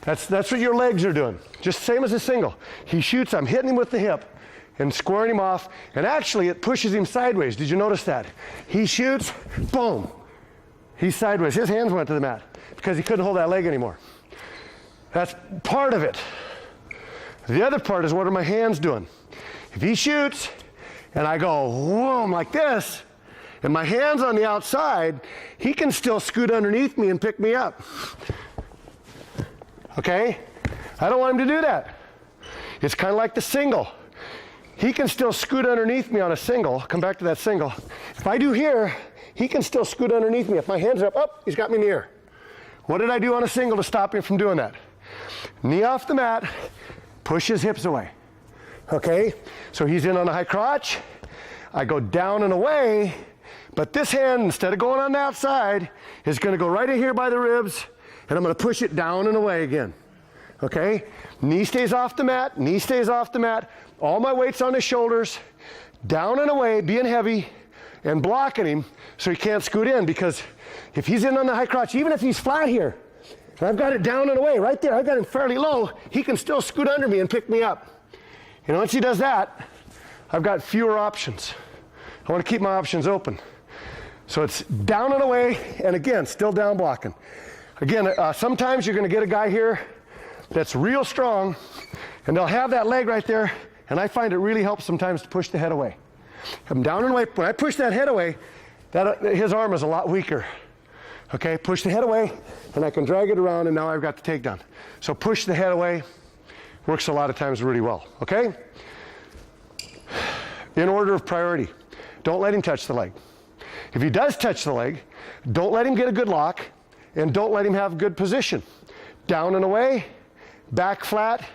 That's what your legs are doing, just same as a single. He shoots, I'm hitting him with the hip and squaring him off, and actually it pushes him sideways. Did you notice that? He shoots, boom, he's sideways. His hands went to the mat because he couldn't hold that leg anymore. That's part of it. The other part is, what are my hands doing? If he shoots and I go, whoom, like this, and my hand's on the outside, he can still scoot underneath me and pick me up. Okay? I don't want him to do that. It's kind of like the single. He can still scoot underneath me on a single. Come back to that single. If I do here, he can still scoot underneath me. If my hands are up, he's got me in the air. What did I do on a single to stop him from doing that? Knee off the mat, push his hips away. Okay? So he's in on a high crotch. I go down and away, but this hand, instead of going on the outside, is going to go right in here by the ribs, and I'm going to push it down and away again. Okay? Knee stays off the mat, knee stays off the mat. All my weight's on his shoulders, down and away, being heavy, and blocking him so he can't scoot in, because if he's in on the high crotch, even if he's flat here, and I've got it down and away right there, I've got him fairly low, he can still scoot under me and pick me up. And once he does that, I've got fewer options. I want to keep my options open. So it's down and away, and again, still down blocking. Again, sometimes you're going to get a guy here that's real strong, and they'll have that leg right there, and I find it really helps sometimes to push the head away. I'm down and away. When I push that head away, his arm is a lot weaker. Okay, push the head away, and I can drag it around, and now I've got the takedown. So push the head away works a lot of times really well, okay? In order of priority, don't let him touch the leg. If he does touch the leg, don't let him get a good lock, and don't let him have good position. Down and away, back flat,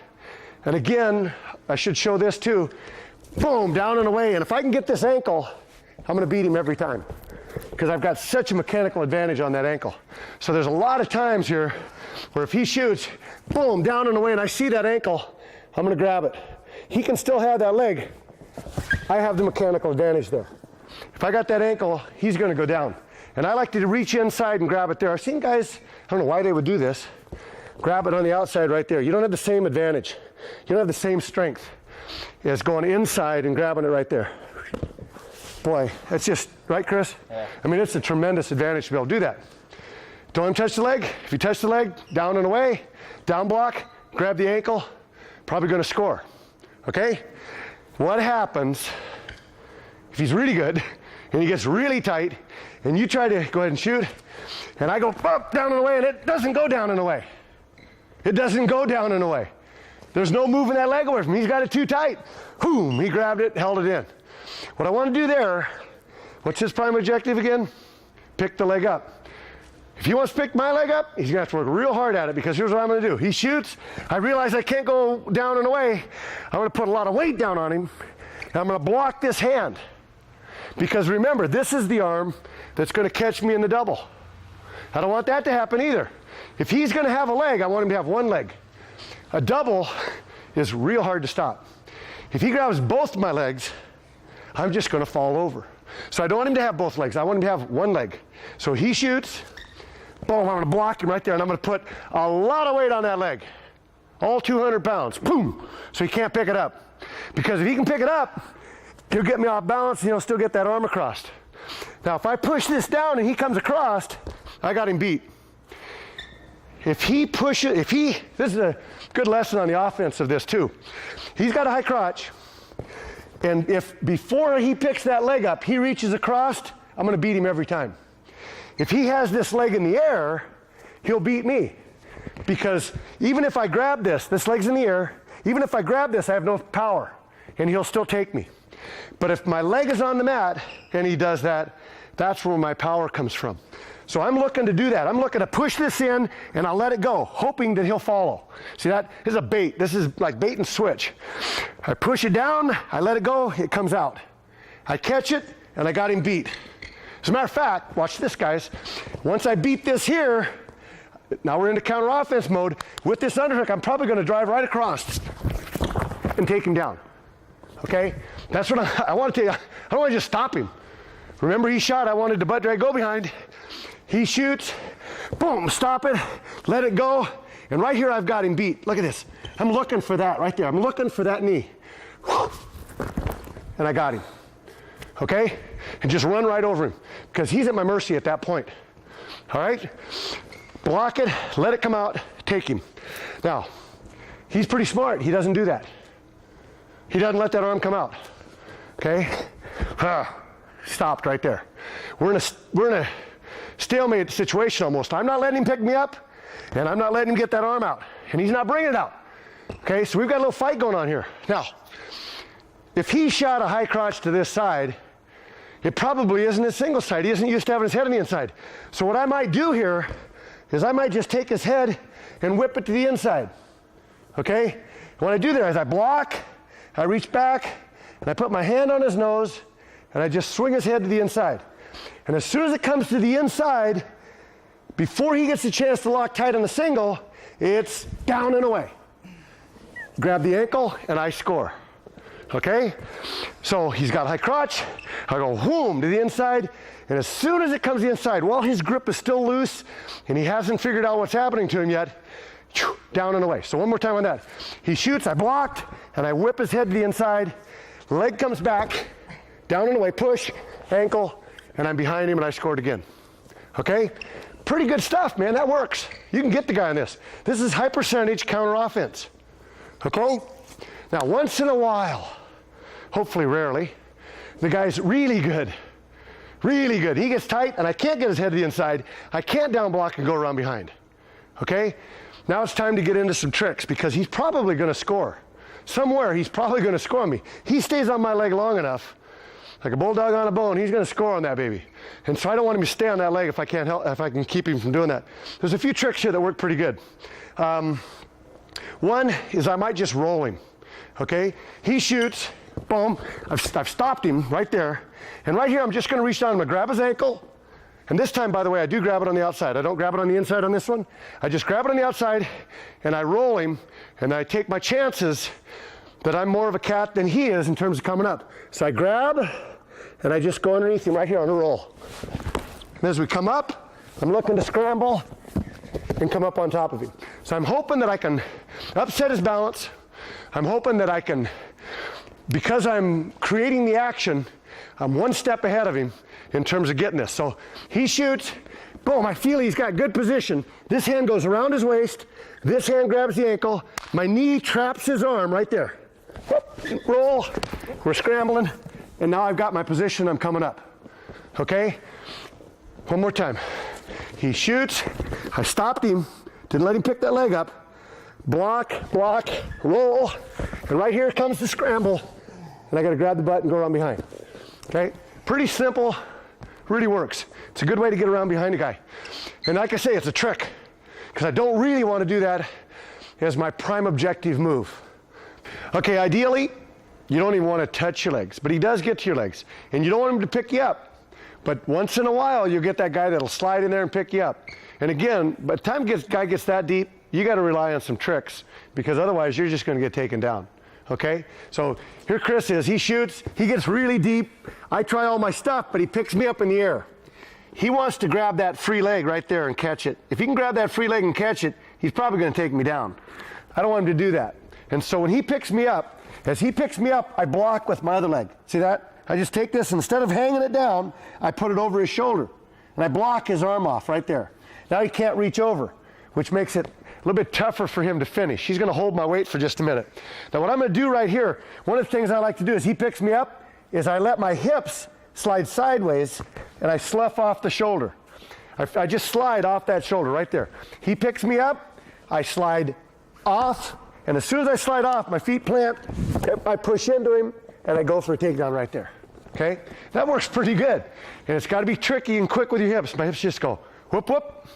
and again, I should show this too. Boom, down and away, and if I can get this ankle, I'm gonna beat him every time, because I've got such a mechanical advantage on that ankle. So there's a lot of times here where if he shoots, boom, down and away, and I see that ankle, I'm gonna grab it. He can still have that leg. I have the mechanical advantage there. If I got that ankle, he's gonna go down. And I like to reach inside and grab it there. I've seen guys, I don't know why they would do this, grab it on the outside right there. You don't have the same advantage. You don't have the same strength as going inside and grabbing it right there. Boy, that's just, right, Chris? Yeah. I mean, it's a tremendous advantage to be able to do that. Don't let him touch the leg. If you touch the leg, down and away, down block, grab the ankle, probably going to score. Okay? What happens if he's really good and he gets really tight and you try to go ahead and shoot and I go up, down and away, and it doesn't go down and away. It doesn't go down and away. There's no moving that leg away from him. He's got it too tight. Boom, he grabbed it, held it in. What I want to do there, what's his prime objective again? Pick the leg up. If he wants to pick my leg up, he's going to have to work real hard at it, because here's what I'm going to do. He shoots. I realize I can't go down and away. I'm going to put a lot of weight down on him, and I'm going to block this hand. Because remember, this is the arm that's going to catch me in the double. I don't want that to happen either. If he's going to have a leg, I want him to have one leg. A double is real hard to stop. If he grabs both my legs, I'm just going to fall over. So I don't want him to have both legs. I want him to have one leg. So he shoots, boom, I'm going to block him right there, and I'm going to put a lot of weight on that leg. All 200 pounds, boom, so he can't pick it up. Because if he can pick it up, he'll get me off balance and he'll still get that arm across. Now, if I push this down and he comes across, I got him beat. If he pushes, this is a good lesson on the offense of this too. He's got a high crotch, and if before he picks that leg up, he reaches across, I'm gonna beat him every time. If he has this leg in the air, he'll beat me. Because even if I grab this leg's in the air, even if I grab this, I have no power, and he'll still take me. But if my leg is on the mat and he does that, that's where my power comes from. So I'm looking to do that. I'm looking to push this in and I'll let it go, hoping that he'll follow. See, that is a bait. This is like bait and switch. I push it down, I let it go, it comes out. I catch it, and I got him beat. As a matter of fact, watch this, guys. Once I beat this here, now we're into counter offense mode. With this underhook, I'm probably going to drive right across and take him down. Okay? That's what I want to tell you. I don't want to just stop him. Remember, he shot, I wanted to butt drag, go behind. He shoots, boom, stop it, let it go, and right here I've got him beat. Look at this. I'm looking for that right there. I'm looking for that knee. And I got him. Okay? And just run right over him, because he's at my mercy at that point. All right? Block it, let it come out, take him. Now, he's pretty smart. He doesn't do that. He doesn't let that arm come out. Okay? Stopped right there. We're in a stalemate situation almost. I'm not letting him pick me up, and I'm not letting him get that arm out, and he's not bringing it out. Okay, so we've got a little fight going on here. Now, if he shot a high crotch to this side, it probably isn't his single side. He isn't used to having his head on the inside. So what I might do here, is I might just take his head and whip it to the inside, okay? And what I do there is I block, I reach back, and I put my hand on his nose, and I just swing his head to the inside. And as soon as it comes to the inside, before he gets a chance to lock tight on the single, it's down and away. Grab the ankle, and I score. Okay? So he's got high crotch. I go whoom to the inside, and as soon as it comes to the inside, while his grip is still loose, and he hasn't figured out what's happening to him yet, down and away. So one more time on that. He shoots, I blocked, and I whip his head to the inside. Leg comes back, down and away, push, ankle, and I'm behind him, and I scored again. Okay? Pretty good stuff, man. That works. You can get the guy on this. This is high percentage counter offense. Okay? Now, once in a while, hopefully rarely, the guy's really good. Really good. He gets tight, and I can't get his head to the inside. I can't down block and go around behind. Okay? Now it's time to get into some tricks because he's probably going to score. Somewhere he's probably going to score me. He stays on my leg long enough, like a bulldog on a bone, he's going to score on that baby. And so I don't want him to stay on that leg if I can keep him from doing that. There's a few tricks here that work pretty good. One is I might just roll him. Okay? He shoots, boom, I've stopped him right there. And right here I'm just going to reach down and grab his ankle. And this time, by the way, I do grab it on the outside. I don't grab it on the inside on this one. I just grab it on the outside, and I roll him, and I take my chances that I'm more of a cat than he is in terms of coming up. So I grab, and I just go underneath him right here on a roll. And as we come up, I'm looking to scramble and come up on top of him. So I'm hoping that I can upset his balance. I'm hoping that I can, because I'm creating the action, I'm one step ahead of him in terms of getting this. So he shoots, boom, I feel he's got good position. This hand goes around his waist, this hand grabs the ankle, my knee traps his arm right there. Whoop, roll, we're scrambling, and now I've got my position, I'm coming up. Okay? One more time. He shoots, I stopped him, didn't let him pick that leg up, block, roll, and right here comes the scramble, and I gotta grab the butt and go around behind. Okay? Pretty simple, really works. It's a good way to get around behind a guy. And like I say, it's a trick, because I don't really want to do that as my prime objective move. Okay, ideally, you don't even want to touch your legs, but he does get to your legs, and you don't want him to pick you up. But once in a while, you'll get that guy that'll slide in there and pick you up. And again, by the time the guy gets that deep, you got to rely on some tricks, because otherwise you're just going to get taken down. Okay? So here Chris is. He shoots. He gets really deep. I try all my stuff, but he picks me up in the air. He wants to grab that free leg right there and catch it. If he can grab that free leg and catch it, he's probably going to take me down. I don't want him to do that. And so when he picks me up, as he picks me up, I block with my other leg. See that? I just take this, instead of hanging it down, I put it over his shoulder. And I block his arm off right there. Now he can't reach over, which makes it a little bit tougher for him to finish. He's going to hold my weight for just a minute. Now what I'm going to do right here, one of the things I like to do is he picks me up, is I let my hips slide sideways, and I slough off the shoulder. I just slide off that shoulder right there. He picks me up, I slide off, and as soon as I slide off, my feet plant, I push into him, and I go for a takedown right there. Okay? That works pretty good. And it's got to be tricky and quick with your hips. My hips just go whoop, whoop,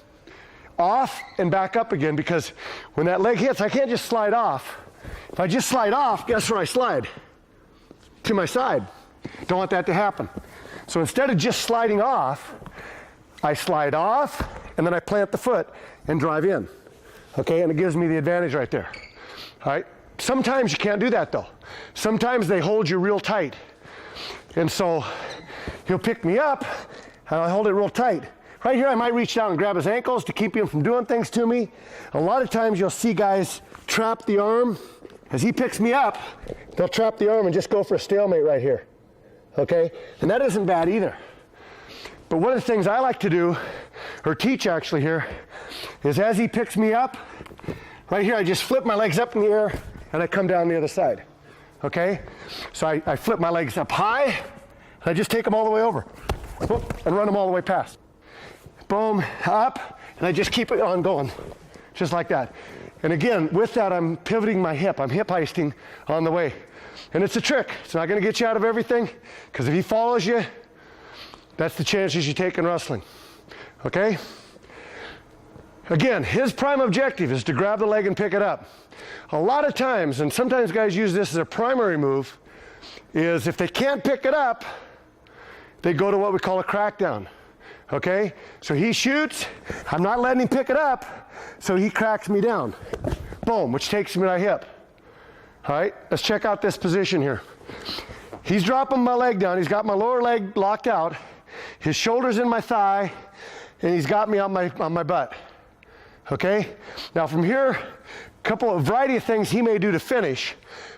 off and back up again, because when that leg hits, I can't just slide off. If I just slide off, guess where I slide? To my side. Don't want that to happen. So instead of just sliding off, I slide off, and then I plant the foot and drive in. Okay? And it gives me the advantage right there. All right? Sometimes you can't do that, though. Sometimes they hold you real tight. And so he'll pick me up, and I hold it real tight. Right here, I might reach down and grab his ankles to keep him from doing things to me. A lot of times you'll see guys trap the arm. As he picks me up, they'll trap the arm and just go for a stalemate right here. Okay? And that isn't bad either. But one of the things I like to do, or teach actually here, is as he picks me up, right here I just flip my legs up in the air, and I come down the other side. Okay? So I flip my legs up high, and I just take them all the way over. Whoop, and run them all the way past. Boom, up, and I just keep it on going, just like that. And again, with that, I'm pivoting my hip. I'm hip heisting on the way. And it's a trick. It's not going to get you out of everything, because if he follows you, that's the chances you take in wrestling. Okay? Again, his prime objective is to grab the leg and pick it up. A lot of times, and sometimes guys use this as a primary move, is if they can't pick it up, they go to what we call a crackdown. Okay? So he shoots, I'm not letting him pick it up, so he cracks me down. Boom, which takes me to my hip. All right, let's check out this position here. He's dropping my leg down, he's got my lower leg locked out, his shoulder's in my thigh, and he's got me on my butt. Okay? Now from here, a variety of things he may do to finish,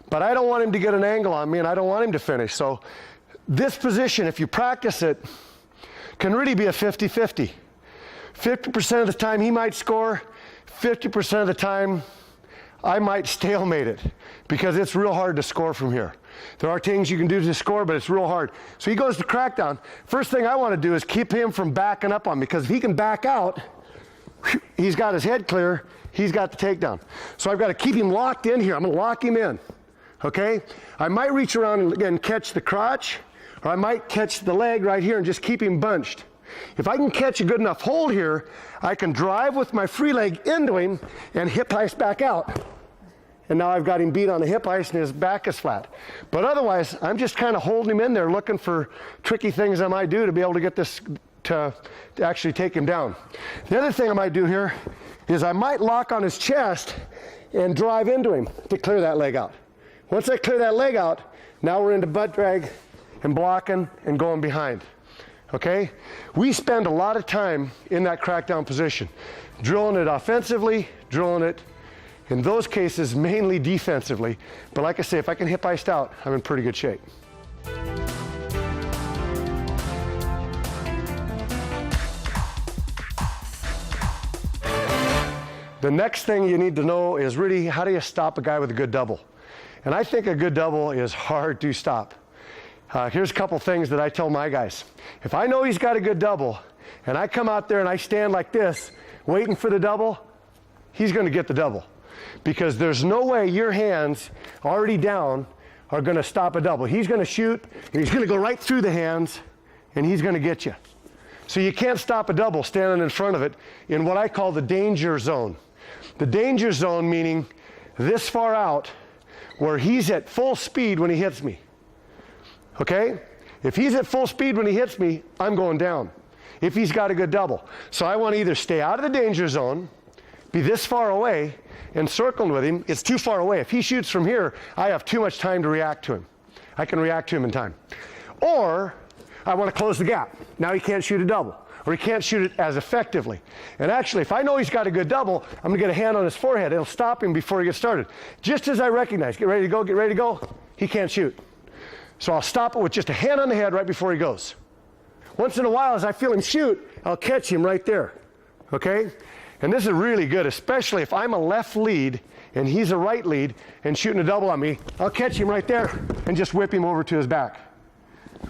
but I don't want him to get an angle on me, and I don't want him to finish. So this position, if you practice it, can really be a 50-50. 50% of the time he might score, 50% of the time I might stalemate it, because it's real hard to score from here. There are things you can do to score, but it's real hard. So he goes to crackdown. First thing I want to do is keep him from backing up on me, because if he can back out, he's got his head clear, he's got the takedown. So I've got to keep him locked in here. I'm going to lock him in. Okay? I might reach around and again catch the crotch, or I might catch the leg right here and just keep him bunched. If I can catch a good enough hold here, I can drive with my free leg into him and hip ice back out. And now I've got him beat on the hip ice and his back is flat. But otherwise, I'm just kind of holding him in there looking for tricky things I might do to be able to get this to actually take him down. The other thing I might do here is I might lock on his chest and drive into him to clear that leg out. Once I clear that leg out, now we're into butt drag and blocking and going behind. Okay? We spend a lot of time in that crackdown position, drilling it offensively, drilling it in those cases mainly defensively. But like I say, if I can hip iced out, I'm in pretty good shape. The next thing you need to know is really how do you stop a guy with a good double? And I think a good double is hard to stop. Here's a couple things that I tell my guys. If I know he's got a good double, and I come out there and I stand like this, waiting for the double, he's going to get the double. Because there's no way your hands, already down, are going to stop a double. He's going to shoot, and he's going to go right through the hands, and he's going to get you. So you can't stop a double standing in front of it in what I call the danger zone. The danger zone meaning this far out, where he's at full speed when he hits me. Okay? If he's at full speed when he hits me, I'm going down. If he's got a good double. So I want to either stay out of the danger zone, be this far away, and circling with him. It's too far away. If he shoots from here, I have too much time to react to him. I can react to him in time. Or I want to close the gap. Now he can't shoot a double, or he can't shoot it as effectively. And actually, if I know he's got a good double, I'm going to get a hand on his forehead. It'll stop him before he gets started. Just as I recognize, get ready to go, he can't shoot. So I'll stop it with just a hand on the head right before he goes. Once in a while, as I feel him shoot, I'll catch him right there. Okay? And this is really good, especially if I'm a left lead and he's a right lead and shooting a double on me. I'll catch him right there and just whip him over to his back.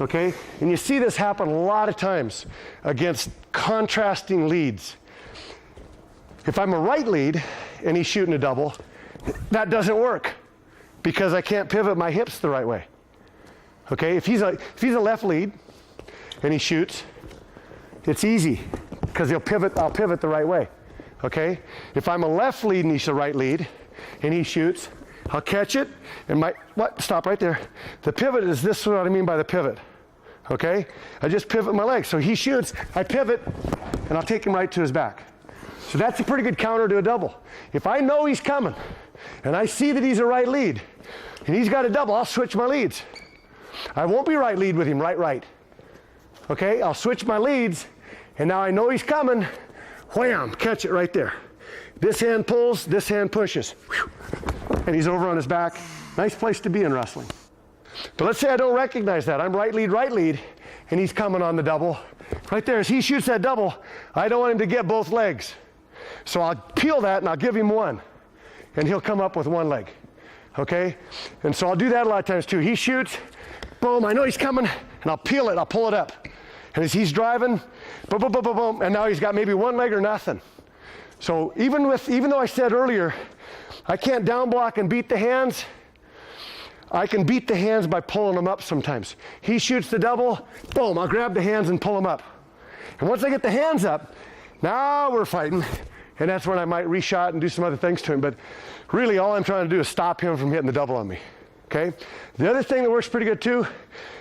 Okay? And you see this happen a lot of times against contrasting leads. If I'm a right lead and he's shooting a double, that doesn't work because I can't pivot my hips the right way. Okay? If he's a left lead and he shoots, it's easy because I'll pivot the right way. Okay? If I'm a left lead and he's a right lead and he shoots, I'll catch it and stop right there. The pivot is this is what I mean by the pivot. Okay? I just pivot my legs. So he shoots, I pivot, and I'll take him right to his back. So that's a pretty good counter to a double. If I know he's coming and I see that he's a right lead and he's got a double, I'll switch my leads. I won't be right lead with him, right. Okay? I'll switch my leads, and now I know he's coming. Wham! Catch it right there. This hand pulls, this hand pushes. Whew. And he's over on his back. Nice place to be in wrestling. But let's say I don't recognize that. I'm right lead, and he's coming on the double. Right there, as he shoots that double, I don't want him to get both legs. So I'll peel that, and I'll give him one. And he'll come up with one leg. Okay? And so I'll do that a lot of times, too. He shoots, boom, I know he's coming, and I'll peel it, I'll pull it up. And as he's driving, boom, boom, boom, boom, boom, and now he's got maybe one leg or nothing. So even though I said earlier, I can't down block and beat the hands, I can beat the hands by pulling them up sometimes. He shoots the double, boom, I'll grab the hands and pull them up. And once I get the hands up, now we're fighting, And that's when I might reshot and do some other things to him. But really, all I'm trying to do is stop him from hitting the double on me. Okay? The other thing that works pretty good too,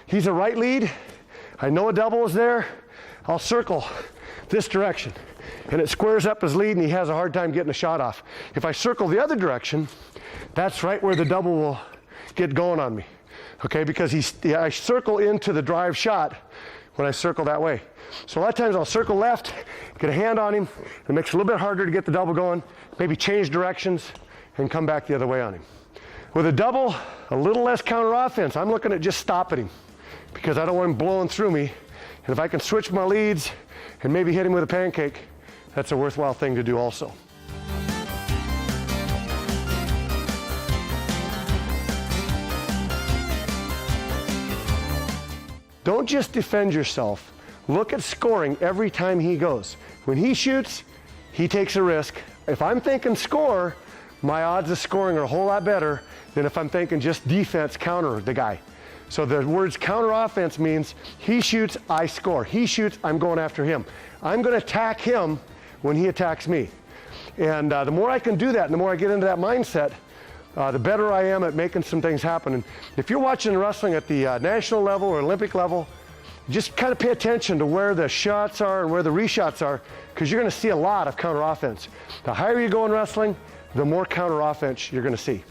he's a right lead. I know a double is there. I'll circle this direction. And it squares up his lead and he has a hard time getting a shot off. If I circle the other direction, that's right where the double will get going on me. Okay? Because I circle into the drive shot when I circle that way. So a lot of times I'll circle left, get a hand on him. It makes it a little bit harder to get the double going. Maybe change directions and come back the other way on him. With a double, a little less counter offense. I'm looking at just stopping him because I don't want him blowing through me. And if I can switch my leads and maybe hit him with a pancake, that's a worthwhile thing to do also. Don't just defend yourself. Look at scoring every time he goes. When he shoots, he takes a risk. If I'm thinking score, my odds of scoring are a whole lot better than if I'm thinking just defense, counter the guy. So the words counter offense means he shoots, I score. He shoots, I'm going after him. I'm going to attack him when he attacks me. And the more I can do that, and the more I get into that mindset, the better I am at making some things happen. And if you're watching wrestling at the national level or Olympic level, just kind of pay attention to where the shots are and where the reshots are, because you're going to see a lot of counter offense. The higher you go in wrestling, the more counter offense you're going to see.